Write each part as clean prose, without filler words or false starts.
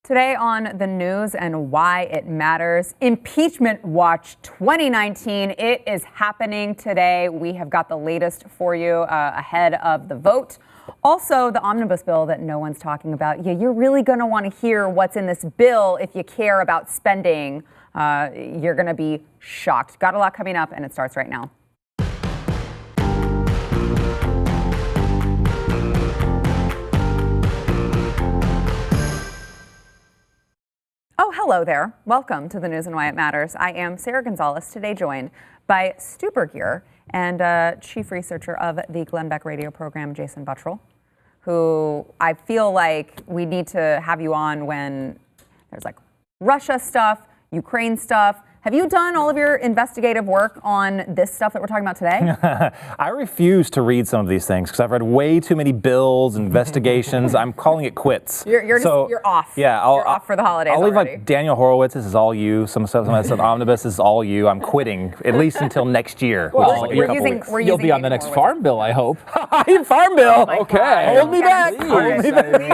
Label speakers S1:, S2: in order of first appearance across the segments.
S1: Today on the news and why it matters, Impeachment Watch 2019. It is happening today. We have got the latest for you ahead of the vote. Also, the Omnibus bill that no one's talking about. Yeah, you're really going to want to hear what's in this bill if you care about spending. You're going to be shocked. Got a lot coming up, and it starts right now. Oh, hello there. Welcome to the news and why it matters. I am Sarah Gonzalez, today joined by Stu Bergier and chief researcher of the Glenn Beck radio program, Jason Buttrell, who I feel like we need to have you on when there's like Russia stuff, Ukraine stuff. Have you done all of your investigative work on this stuff that we're talking about today?
S2: I refuse to read some of these things because I've read way too many bills, investigations. I'm calling it quits.
S1: You're off.
S2: Yeah,
S1: you're off for the holidays.
S2: I'll leave
S1: already.
S2: like Daniel Horowitz. This is all you. Some stuff Omnibus this is all you. I'm quitting at least until next year.
S1: Well,
S3: you'll be on the next farm bill, I hope.
S2: Farm bill.
S1: Oh
S2: Okay, hold me back.
S1: Please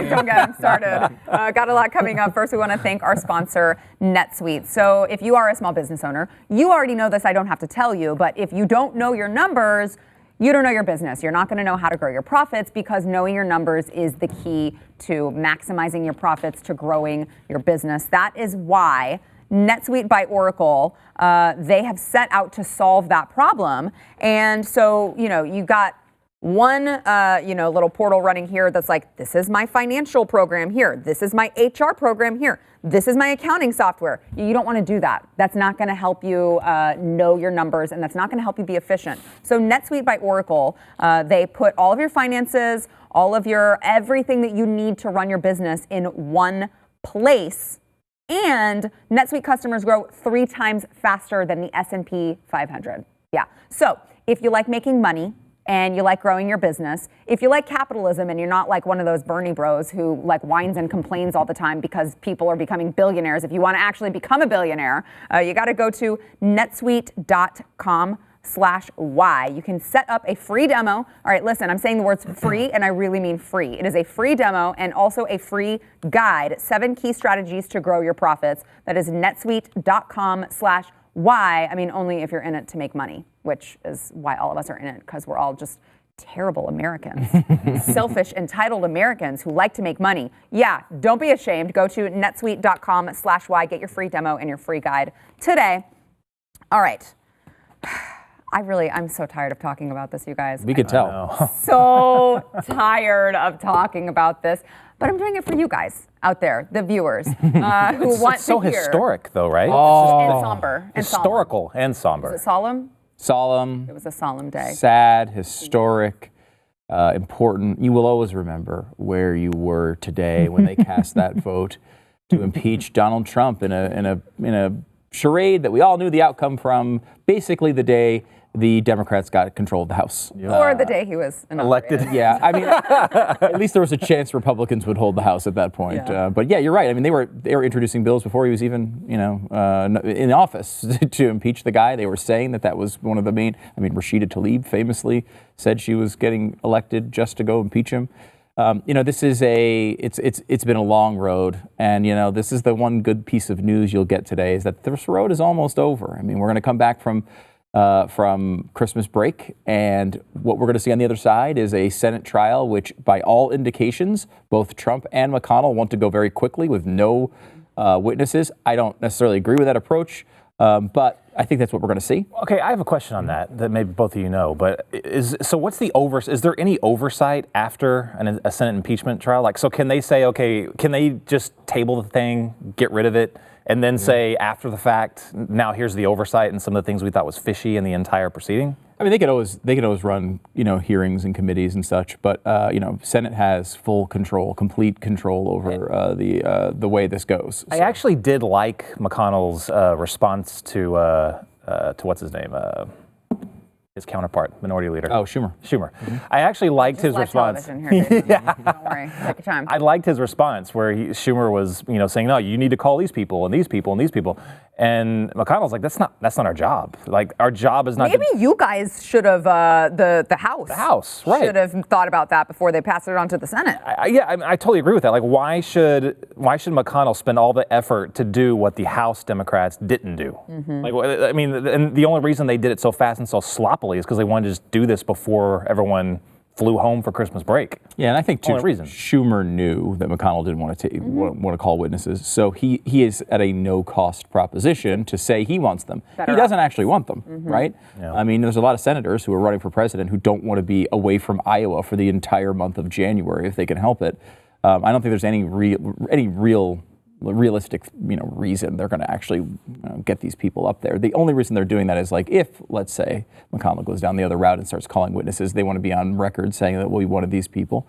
S1: don't get him started. Got a lot coming up. First, we want to thank our sponsor, NetSuite. So if you are a small business owner, you already know this. I don't have to tell you, but if you don't know your numbers, you don't know your business. You're not going to know how to grow your profits because knowing your numbers is the key to maximizing your profits, to growing your business. That is why NetSuite by Oracle, they have set out to solve that problem. And so, you got one, little portal running here that's like, this is my financial program here. This is my HR program here. This is my accounting software. You don't want to do that. That's not going to help you know your numbers, and that's not going to help you be efficient. So NetSuite by Oracle, they put all of your finances, all of your everything that you need to run your business in one place. And NetSuite customers grow 3 times faster than the S&P 500. Yeah. So if you like making money, and you like growing your business, if you like capitalism and you're not like one of those Bernie bros who like whines and complains all the time because people are becoming billionaires, if you want to actually become a billionaire, you got to go to netsuite.com/Y. You can set up a free demo. All right, listen, I'm saying the words free, and I really mean free. It is a free demo and also a free guide, 7 key strategies to grow your profits. That is netsuite.com/Y. I mean, only if you're in it to make money, which is why all of us are in it, because we're all just terrible Americans, selfish, entitled Americans who like to make money. Yeah, don't be ashamed. Go to netsuite.com/Y, get your free demo and your free guide today. All right. I'm so tired of talking about this, you guys.
S3: We could tell.
S1: So tired of talking about this. But I'm doing it for you guys out there, the viewers, who want
S2: it's so
S1: to hear.
S2: Historic, though, right?
S1: And somber.
S2: Historical and somber.
S1: Was it solemn?
S3: Solemn.
S1: It was a solemn day.
S3: Sad, historic, important. You will always remember where you were today when they cast that vote to impeach Donald Trump in a charade that we all knew the outcome from. Basically, the day the Democrats got control of the House.
S1: Or the day he was
S2: elected.
S3: Yeah, I mean, at least there was a chance Republicans would hold the House at that point.
S1: Yeah.
S3: But yeah, you're right. I mean, they were introducing bills before he was even, in office to impeach the guy. They were saying that was one of the main. I mean, Rashida Tlaib famously said she was getting elected just to go impeach him. This is it's been a long road, and this is the one good piece of news you'll get today is that this road is almost over. I mean, we're going to come back from Christmas break, and what we're going to see on the other side is a Senate trial, which by all indications, both Trump and McConnell want to go very quickly with no witnesses. I don't necessarily agree with that approach, but I think that's what we're going to see.
S2: Okay, I have a question on that maybe both of you know, but is there any oversight after a Senate impeachment trial? Like, so can they say, okay, can they just table the thing, get rid of it, and then say after the fact, now here's the oversight and some of the things we thought was fishy in the entire proceeding?
S3: I mean, they could always run, hearings and committees and such, but Senate has full control, complete control over the way this goes.
S2: I actually did like McConnell's response to what's his name, his counterpart, Minority Leader.
S3: Oh, Schumer.
S2: Mm-hmm. I actually liked his response.
S1: Here, yeah. Don't worry, take your time.
S2: I liked his response where Schumer was, saying, no, you need to call these people and these people and these people. And McConnell's like, that's not our job. Like, our job is not.
S1: Maybe you guys should have the House.
S2: The House, right?
S1: Should have thought about that before they passed it on to the Senate.
S2: I totally agree with that. Like, why should McConnell spend all the effort to do what the House Democrats didn't do? Like, I mean, and the only reason they did it so fast and so sloppily is because they wanted to just do this before everyone flew home for Christmas break.
S3: Yeah, and I think too,
S2: reason.
S3: Schumer knew that McConnell didn't want to call witnesses, so he is at a no-cost proposition to say he wants them. He doesn't actually want them, right? Yeah. I mean, there's a lot of senators who are running for president who don't want to be away from Iowa for the entire month of January if they can help it. I don't think there's any realistic, reason they're going to actually get these people up there. The only reason they're doing that is like if, let's say, McConnell goes down the other route and starts calling witnesses, they want to be on record saying that, well, we wanted these people.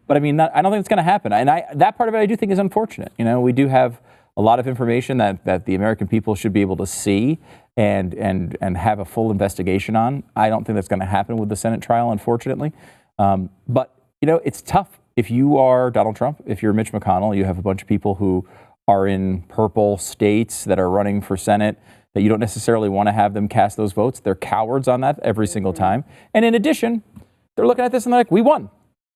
S3: But I mean, I don't think it's going to happen. And that part of it I do think is unfortunate. We do have a lot of information that the American people should be able to see and have a full investigation on. I don't think that's going to happen with the Senate trial, unfortunately. But, it's tough. If you are Donald Trump, if you're Mitch McConnell, you have a bunch of people who are in purple states that are running for Senate, that you don't necessarily want to have them cast those votes. They're cowards on that every single time. And in addition, they're looking at this and they're like, we won,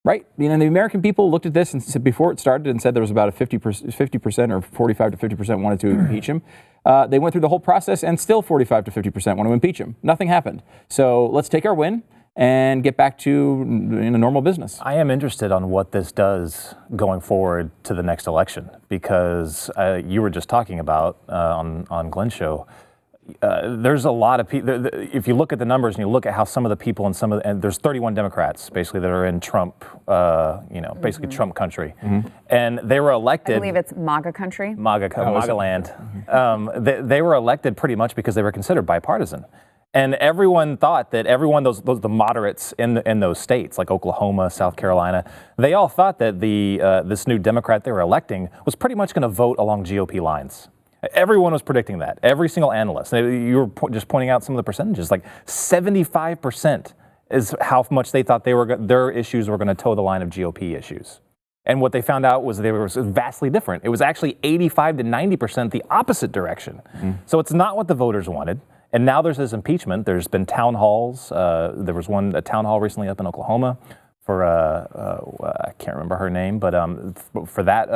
S3: right? The American people looked at this and said, before it started and said there was about a 50% or 45 to 50% wanted to impeach him. They went through the whole process and still 45 to 50% want to impeach him. Nothing happened. So let's take our win and get back to normal business.
S2: I am interested on what this does going forward to the next election, because you were just talking about on Glenn's show, there's a lot of people. If you look at the numbers and you look at how some of the people and there's 31 Democrats basically that are in Trump, basically Trump country, and they were elected. I
S1: believe it's MAGA country.
S2: MAGA land. They were elected pretty much because they were considered bipartisan. And everyone thought that the moderates in those states, like Oklahoma, South Carolina, they all thought that this new Democrat they were electing was pretty much going to vote along GOP lines. Everyone was predicting that. Every single analyst. You were just pointing out some of the percentages. Like 75% is how much they thought their issues were going to toe the line of GOP issues. And what they found out was they were vastly different. It was actually 85 to 90% the opposite direction. So it's not what the voters wanted. And now there's this impeachment. There's been town halls. There was a town hall recently up in Oklahoma for, I can't remember her name, but for that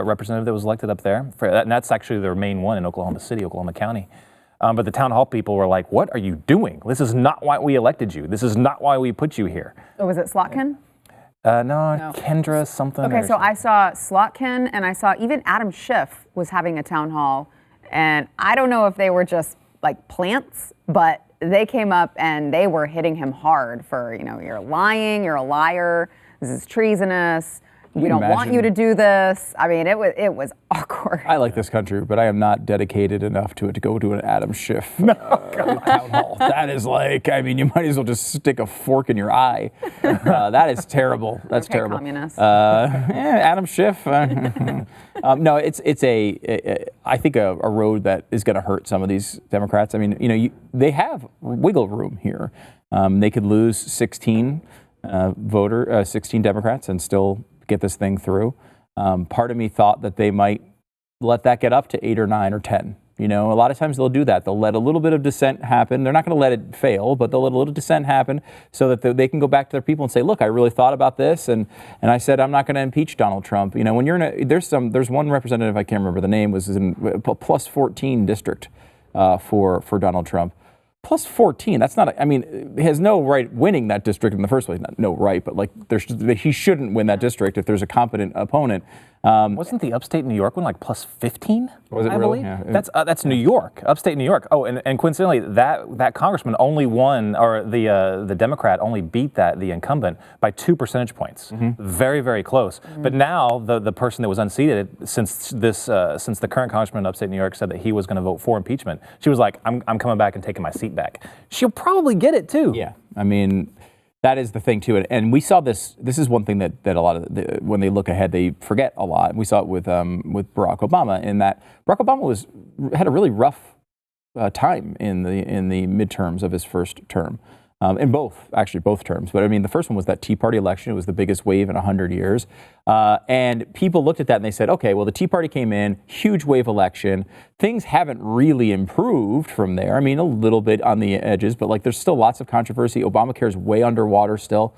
S2: representative that was elected up there. And that's actually their main one in Oklahoma City, Oklahoma County. But the town hall people were like, what are you doing? This is not why we elected you. This is not why we put you here.
S1: Oh, was it Slotkin?
S2: No, Kendra something.
S1: Okay, so I saw Slotkin and I saw even Adam Schiff was having a town hall. And I don't know if they were just like plants, but they came up and they were hitting him hard for, you're lying, you're a liar, this is treasonous, we don't want you to do this. I mean, it was awkward.
S3: I like this country, but I am not dedicated enough to it to go to an Adam Schiff town hall. That is like, you might as well just stick a fork in your eye. That is terrible. That's terrible.
S1: Communist.
S3: Adam Schiff. No, it's I think a road that is going to hurt some of these Democrats. They have wiggle room here. They could lose 16 Democrats and still get this thing through. Part of me thought that they might let that get up to 8 or 9 or 10. A lot of times they'll do that. They'll let a little bit of dissent happen. They're not going to let it fail, but they'll let a little dissent happen so that they can go back to their people and say, look, I really thought about this, and I said I'm not going to impeach Donald Trump. When you're there's one representative, I can't remember the name, was in a plus 14 district for Donald Trump. Plus 14, that's not, he has no right winning that district in the first place. No right, but he shouldn't win that district if there's a competent opponent.
S2: Wasn't the upstate New York one like plus 15?
S3: Was it
S2: I
S3: really?
S2: believe?
S3: Yeah.
S2: That's New York, upstate New York. Oh, and coincidentally, that congressman only won, or the Democrat only beat the incumbent by 2 percentage points. Very, very close. But now the person that was unseated, since the current congressman in upstate New York said that he was going to vote for impeachment, she was like, I'm coming back and taking my seat back. She'll probably get it too.
S3: Yeah, that is the thing too, and we saw this. This is one thing that a lot of when they look ahead, they forget a lot. We saw it with Barack Obama, in that Barack Obama had a really rough time in the midterms of his first term. in both terms. But I mean, the first one was that Tea Party election. It was the biggest wave in 100 years. And people looked at that and they said, okay, well, the Tea Party came in, huge wave election. Things haven't really improved from there. I mean, a little bit on the edges, but like there's still lots of controversy. Obamacare is way underwater still.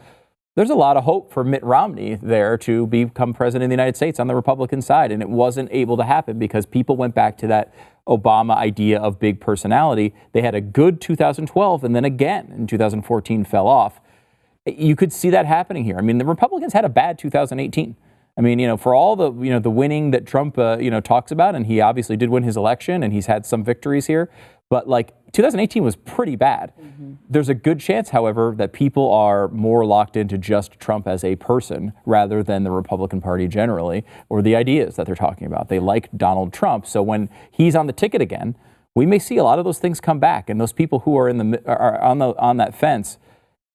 S3: There's a lot of hope for Mitt Romney there to become president of the United States on the Republican side. And it wasn't able to happen because people went back to that Obama idea of big personality. They had a good 2012 and then again in 2014 fell off. You could see that happening here. I mean, the Republicans had a bad 2018. I mean, for all the, the winning that Trump, talks about, and he obviously did win his election and he's had some victories here, but like 2018 was pretty bad. Mm-hmm. There's a good chance, however, that people are more locked into just Trump as a person rather than the Republican Party generally, or the ideas that they're talking about. They like Donald Trump. So when he's on the ticket again, we may see a lot of those things come back. And those people who are on that fence,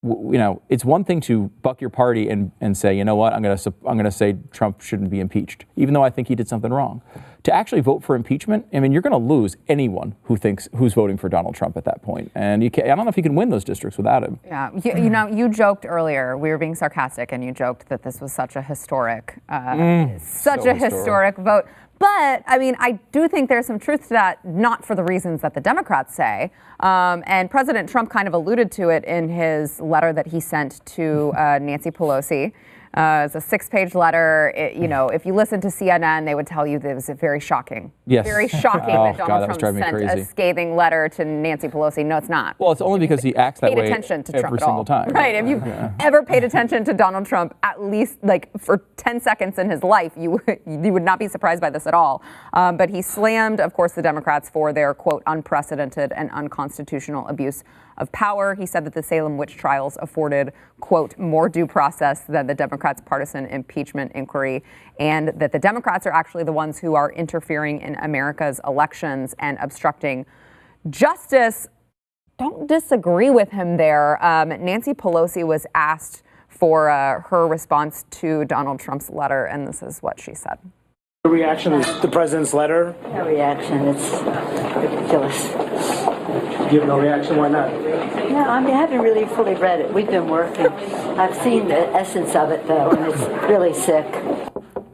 S3: it's one thing to buck your party and say, you know what, I'm going to say Trump shouldn't be impeached, even though I think he did something wrong. To actually vote for impeachment, I mean, you're going to lose anyone who's voting for Donald Trump at that point. And I don't know if you can win those districts without him.
S1: Yeah, you joked earlier, we were being sarcastic, and you joked that this was such a historic vote. But, I mean, I do think there's some truth to that, not for the reasons that the Democrats say. And President Trump kind of alluded to it in his letter that he sent to Nancy Pelosi. It's a 6-page letter. If you listen to CNN, they would tell you that it was very shocking.
S3: Yes.
S1: Very shocking that Donald Trump sent a scathing letter to Nancy Pelosi. No, it's not.
S3: Well, it's only because he acts that way every single time.
S1: Right. If you've ever paid attention to Donald Trump, at least for 10 seconds in his life, you would not be surprised by this at all. But he slammed, of course, the Democrats for their, quote, unprecedented and unconstitutional abuse of power. He said that the Salem witch trials afforded, quote, more due process than the Democrats' partisan impeachment inquiry, and that the Democrats are actually the ones who are interfering in America's elections and obstructing justice. Don't disagree with him there. Nancy Pelosi was asked for her response to Donald Trump's letter, and this is what she said.
S4: The reaction to the president's letter?
S5: No reaction. It's ridiculous.
S4: You have no reaction? Why not?
S5: No, I haven't really fully read it. We've been working. I've seen the essence of it, though, and it's really sick.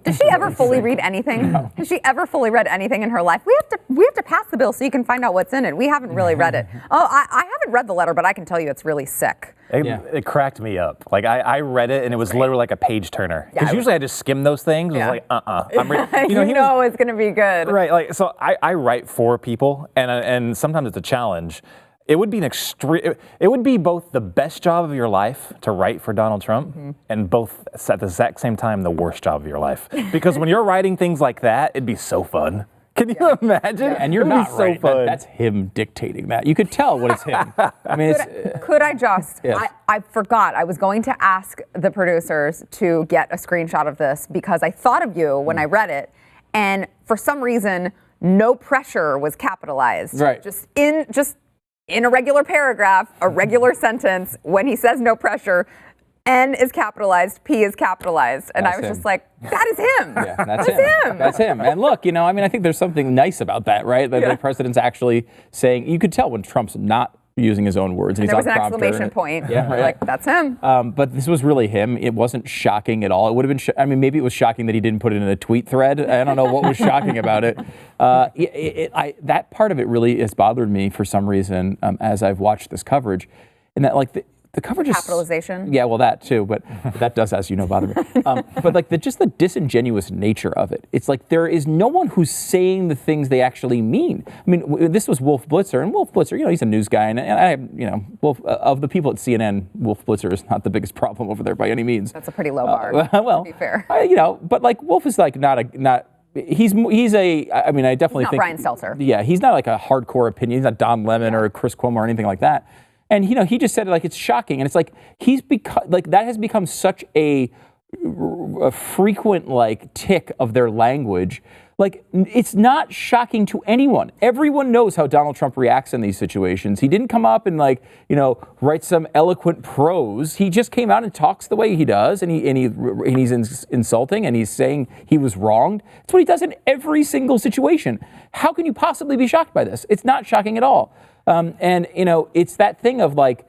S1: Does she ever fully read anything? No. Has she ever fully read anything in her life? We have to pass the bill so you can find out what's in it. We haven't really read it. Oh, I haven't read the letter, but I can tell you it's really sick.
S2: It cracked me up. Like I read it and it was literally like a page turner. Because usually I just skim those things. Yeah. It was like,
S1: it's going to be good.
S2: Right. Like so, I write for people, and sometimes it's a challenge. It would be it would be both the best job of your life to write for Donald Trump, and both at the exact same time the worst job of your life. Because when you're writing things like that, it'd be so fun. Can you imagine?
S3: And you're not so right. That's him dictating that. You could tell when it's him. I mean,
S1: could I just?
S3: Yes.
S1: I forgot. I was going to ask the producers to get a screenshot of this because I thought of you when I read it, and for some reason, no pressure was capitalized.
S3: Right.
S1: Just in a regular paragraph, a regular sentence, when he says no pressure, N is capitalized, P is capitalized. And I was just like, that is him.
S3: Yeah, that's him. That's him. And look, I think there's something nice about that, right? That the president's actually saying, you could tell when Trump's not using his own words. And
S1: there was an exclamation point.
S3: Yeah, right.
S1: Like, that's him.
S3: But this was really him. It wasn't shocking at all. It would have been, maybe it was shocking that he didn't put it in a tweet thread. I don't know what was shocking about it. That part of it really has bothered me for some reason as I've watched this coverage. And that, like, the coverage
S1: capitalization.
S3: Yeah, well, that too, but that does, as you know, bother me. But like just the disingenuous nature of it. It's like there is no one who's saying the things they actually mean. I mean, this was Wolf Blitzer, and Wolf Blitzer, he's a news guy, and Wolf of the people at CNN, Wolf Blitzer is not the biggest problem over there by any means.
S1: That's a pretty low bar.
S3: Well,
S1: to be fair,
S3: but like Wolf is like not. He's I definitely think
S1: Brian Stelter.
S3: Yeah, he's not like a hardcore opinion. He's not Don Lemon or Chris Cuomo or anything like that. And he just said it like it's shocking, and it's like that has become such a frequent like tick of their language. Like it's not shocking to anyone. Everyone knows how Donald Trump reacts in these situations. He didn't come up and write some eloquent prose. He just came out and talks the way he does, and he's insulting, and he's saying he was wronged. It's what he does in every single situation. How can you possibly be shocked by this? It's not shocking at all. It's that thing of like,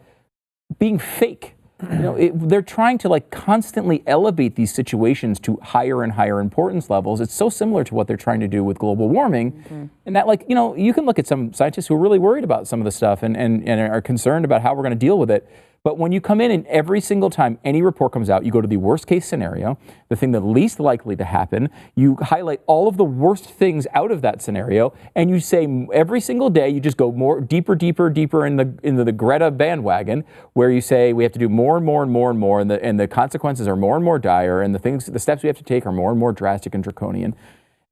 S3: being fake. They're trying to like constantly elevate these situations to higher and higher importance levels. It's so similar to what they're trying to do with global warming. And that you can look at some scientists who are really worried about some of the stuff and are concerned about how we're going to deal with it. But when you come in and every single time any report comes out, you go to the worst case scenario, the thing the least likely to happen, you highlight all of the worst things out of that scenario, and you say every single day you just go deeper into the Greta bandwagon, where you say we have to do more and more and more and more, and the consequences are more and more dire, and the steps we have to take are more and more drastic and draconian.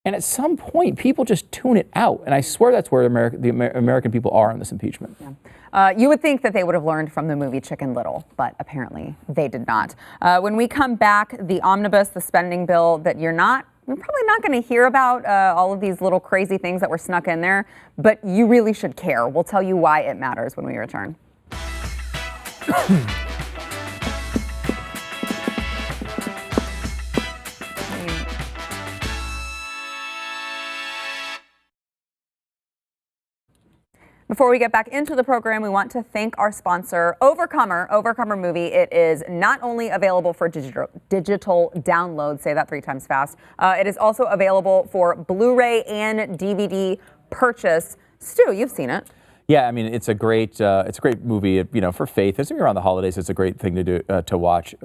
S3: And at some point, people just tune it out. And I swear that's where the American people are on this impeachment. Yeah.
S1: You would think that they would have learned from the movie Chicken Little, but apparently they did not. When we come back, the Omnibus, the spending bill that you're probably not going to hear about, all of these little crazy things that were snuck in there, but you really should care. We'll tell you why it matters when we return. Before we get back into the program, we want to thank our sponsor, Overcomer Movie. It is not only available for digital download, say that 3 times fast, it is also available for Blu-ray and DVD purchase. Stu, you've seen it.
S3: Yeah, I mean, it's a great movie. For faith, as around the holidays, it's a great thing to do to watch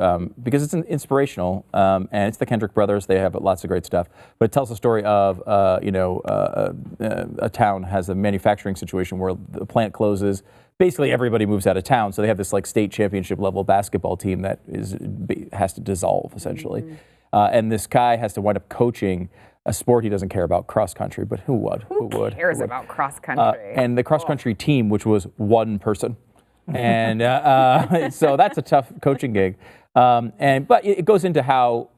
S3: because it's inspirational, and it's the Kendrick brothers. They have lots of great stuff. But it tells the story of a town has a manufacturing situation where the plant closes. Basically, everybody moves out of town, so they have this like state championship level basketball team that has to dissolve essentially, and this guy has to wind up coaching a sport he doesn't care about, cross country, but who would?
S1: Who cares about cross country?
S3: And the cross country team, which was one person. And so that's a tough coaching gig. But it goes into how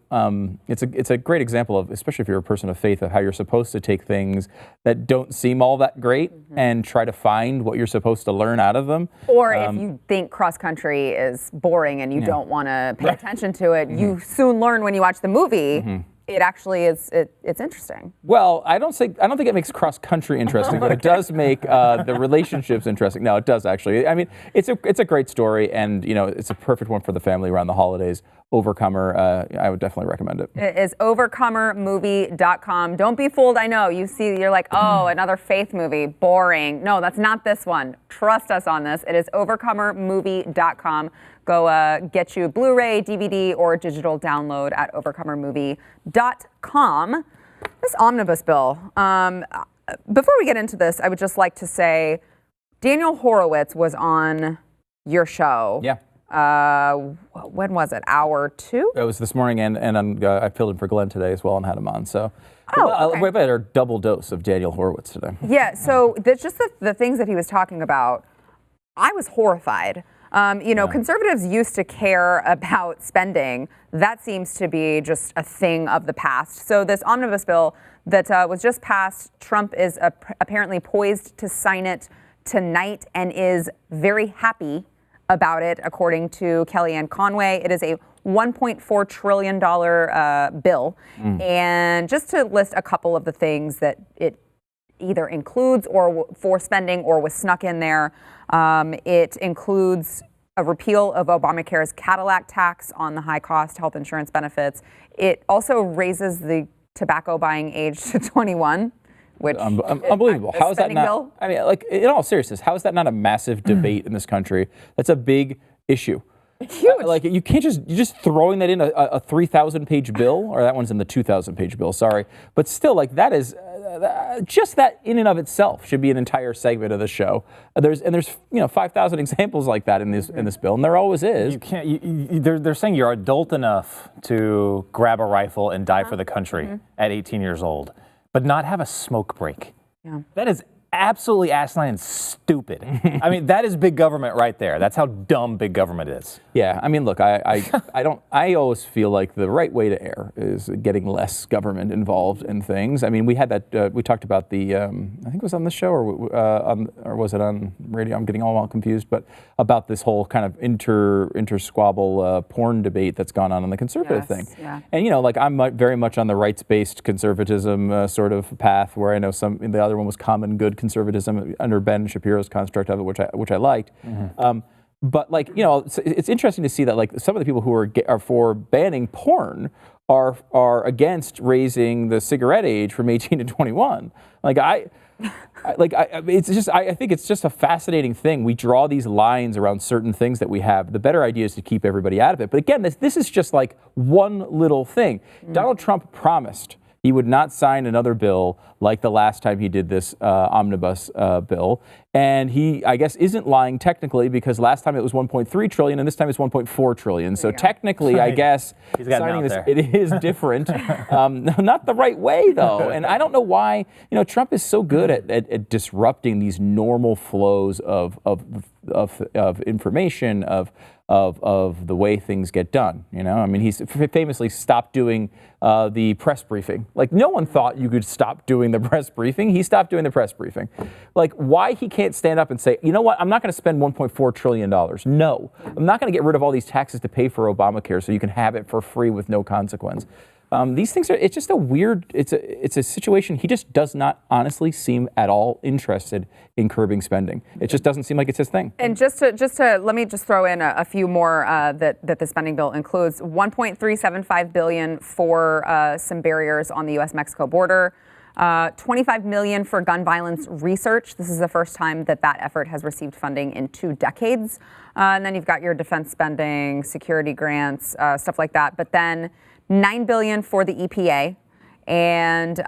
S3: it's a great example of, especially if you're a person of faith, of how you're supposed to take things that don't seem all that great and try to find what you're supposed to learn out of them.
S1: Or if you think cross country is boring and you don't want to pay attention to it, you soon learn when you watch the movie. It actually is. It's interesting.
S3: Well, I don't think it makes cross country interesting, but it does make the relationships interesting. No, it does actually. I mean, it's a great story, and it's a perfect one for the family around the holidays. Overcomer, I would definitely recommend it.
S1: It is overcomermovie.com. Don't be fooled. I know you're like, oh, another faith movie, boring. No, that's not this one. Trust us on this. It is overcomermovie.com. Go get you Blu-ray, DVD, or digital download at overcomermovie.com. This omnibus bill. Before we get into this, I would just like to say Daniel Horowitz was on your show.
S3: Yeah.
S1: When was it? Hour 2?
S3: It was this morning, and I filled in for Glenn today as well and had him on. So
S1: okay.
S3: We've had our double dose of Daniel Horowitz today.
S1: Yeah, so just the things that he was talking about, I was horrified. Conservatives used to care about spending. That seems to be just a thing of the past. So this omnibus bill that was just passed, Trump is apparently poised to sign it tonight and is very happy about it, according to Kellyanne Conway. It is a $1.4 trillion bill. And just to list a couple of the things that it either includes or for spending or was snuck in there, it includes a repeal of Obamacare's Cadillac tax on the high-cost health insurance benefits. It also raises the tobacco buying age to 21, which
S3: unbelievable. How is that not?
S1: Bill?
S3: I mean, like in all seriousness, how is that not a massive debate in this country? That's a big issue.
S1: Huge.
S3: You can't you're just throwing that in a 3,000-page bill, or that one's in the 2,000-page bill. Sorry, but still, like that is. Just that in and of itself should be an entire segment of the show. There's 5,000 examples like that in this bill, and there always is.
S2: You can't. They're saying you're adult enough to grab a rifle and die for the country at 18 years old, but not have a smoke break.
S1: Yeah.
S2: That is absolutely asinine and stupid. I mean, that is big government right there. That's how dumb big government is.
S3: Yeah, I mean, look, I always feel like the right way to err is getting less government involved in things. I mean, we had that, we talked about the, I think it was on this show or was it on radio? I'm getting all confused, but about this whole kind of inter-squabble porn debate that's gone on the conservative thing.
S1: Yeah.
S3: And, I'm very much on the rights-based conservatism sort of path, where I know the other one was common good conservatism under Ben Shapiro's construct of it, which I liked. But like, you know, it's interesting to see that like some of the people who are for banning porn are against raising the cigarette age from 18 to 21. Like I think it's just a fascinating thing. We draw these lines around certain things that we have. The better idea is to keep everybody out of it. But again, this is just like one little thing. Donald Trump promised he would not sign another bill like the last time he did this Omnibus bill. And he, I guess, isn't lying technically because last time it was 1.3 trillion and this time it's 1.4 trillion. So technically, I guess, signing this, it is different. Not the right way, though. And I don't know why, you know, Trump is so good at disrupting these normal flows of information, of the way things get done. You know, I mean, he's famously stopped doing the press briefing. Like, no one thought you could stop doing the press briefing. He stopped doing the press briefing. Like, why he can't stand up and say, you know what, I'm not going to spend $1.4 trillion. No, I'm not going to get rid of all these taxes to pay for Obamacare so you can have it for free with no consequence. These things are, it's just a weird, it's a situation. He just does not honestly seem at all interested in curbing spending. It just doesn't seem like it's his thing.
S1: And just to let me just throw in a few more that the spending bill includes. $1.375 billion for some barriers on the U.S.-Mexico border. $25 million for gun violence research. This is the first time that effort has received funding in 2 decades. And then you've got your defense spending, security grants, stuff like that. But then $9 billion for the EPA and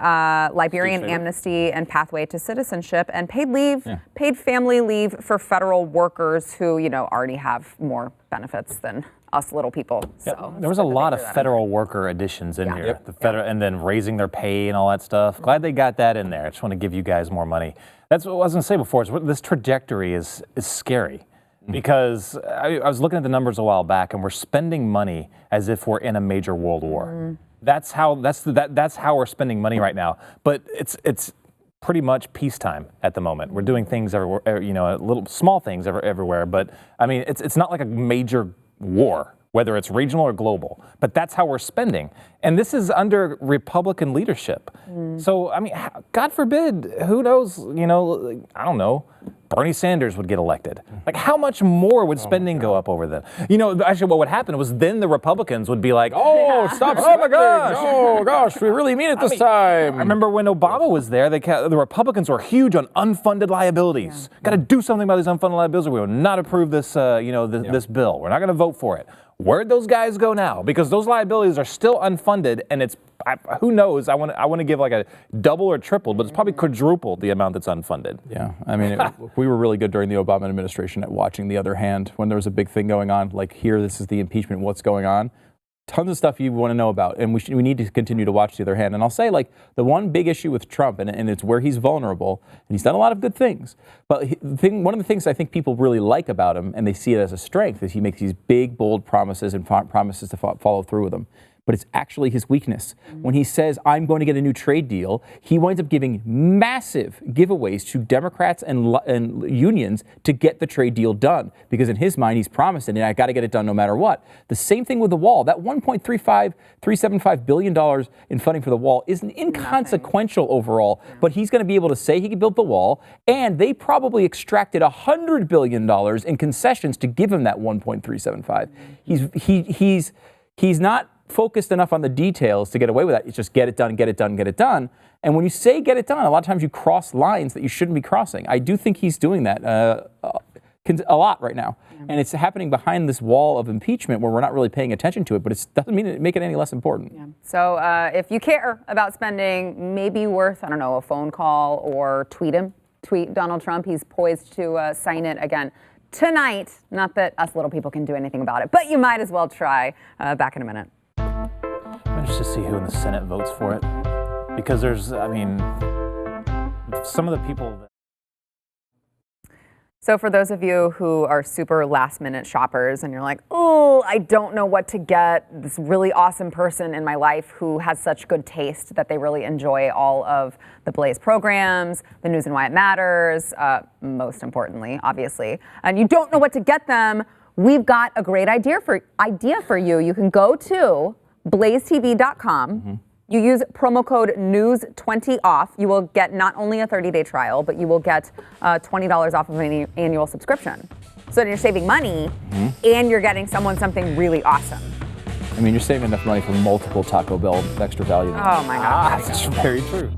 S1: Liberian amnesty and pathway to citizenship and paid leave, paid family leave for federal workers who, you know, already have more benefits than us little people. So
S2: there was a lot of federal worker additions in here, the federal, and then raising their pay and all that stuff. Glad they got that in there. I just want to give you guys more money. That's what I was going to say before. This trajectory is scary. Because I was looking at the numbers a while back, and we're spending money as if we're in a major world war. That's how we're spending money right now. But it's pretty much peacetime at the moment. We're doing things everywhere, you know, little small things everywhere. But I mean, it's not like a major war, whether it's regional or global. But that's how we're spending, and this is under Republican leadership. So I mean, God forbid, who knows? You know, I don't know. Bernie Sanders would get elected. Like, how much more would spending go up over then? You know, actually, what would happen was then the Republicans would be like, "Oh, stop! Oh my gosh!
S3: Oh gosh, we really mean it this time."
S2: I remember when Obama was there, the Republicans were huge on unfunded liabilities. Got to do something about these unfunded liabilities. We will not approve this, this bill. We're not going to vote for it. Where'd those guys go now? Because those liabilities are still unfunded, and it's who knows? I want to give like a double or triple, but it's probably quadrupled the amount that's unfunded.
S3: Yeah, I mean, we were really good during the Obama administration at watching the other hand when there was a big thing going on. Like here, this is the impeachment. What's going on? Tons of stuff you want to know about, and we need to continue to watch the other hand. And I'll say, like, the one big issue with Trump, and it's where he's vulnerable, and he's done a lot of good things, but one of the things I think people really like about him, and they see it as a strength, is he makes these big, bold promises and promises to follow through with them. But it's actually his weakness. When he says, I'm going to get a new trade deal, he winds up giving massive giveaways to Democrats and unions to get the trade deal done. Because in his mind, he's promised it, and I got to get it done no matter what. The same thing with the wall. That $1.375 billion in funding for the wall is inconsequential overall, but he's going to be able to say he built the wall, and they probably extracted $100 billion in concessions to give him that $1.375. He's not focused enough on the details to get away with that. It's just get it done, get it done, get it done. And when you say get it done, a lot of times you cross lines that you shouldn't be crossing. I do think he's doing that a lot right now. And it's happening behind this wall of impeachment where we're not really paying attention to it, but it doesn't make it any less important.
S1: Yeah. So if you care about spending, maybe worth, I don't know, a phone call or tweet him. Tweet Donald Trump. He's poised to sign it again tonight. Not that us little people can do anything about it, but you might as well try. Back in a minute.
S2: Just to see who in the Senate votes for it, because there's, I mean, some of the people.
S1: So for those of you who are super last-minute shoppers and you're like, oh, I don't know what to get, this really awesome person in my life who has such good taste that they really enjoy all of the Blaze programs, the news and why it matters, most importantly, obviously, and you don't know what to get them, we've got a great idea for you. You can go to BlazeTV.com. You use promo code NEWS20 off. You will get not only a 30-day trial, but you will get $20 off of any annual subscription. So then you're saving money and you're getting someone something really awesome.
S3: I mean, you're saving enough money for multiple Taco Bell extra value.
S1: Oh my God.
S2: That's very true.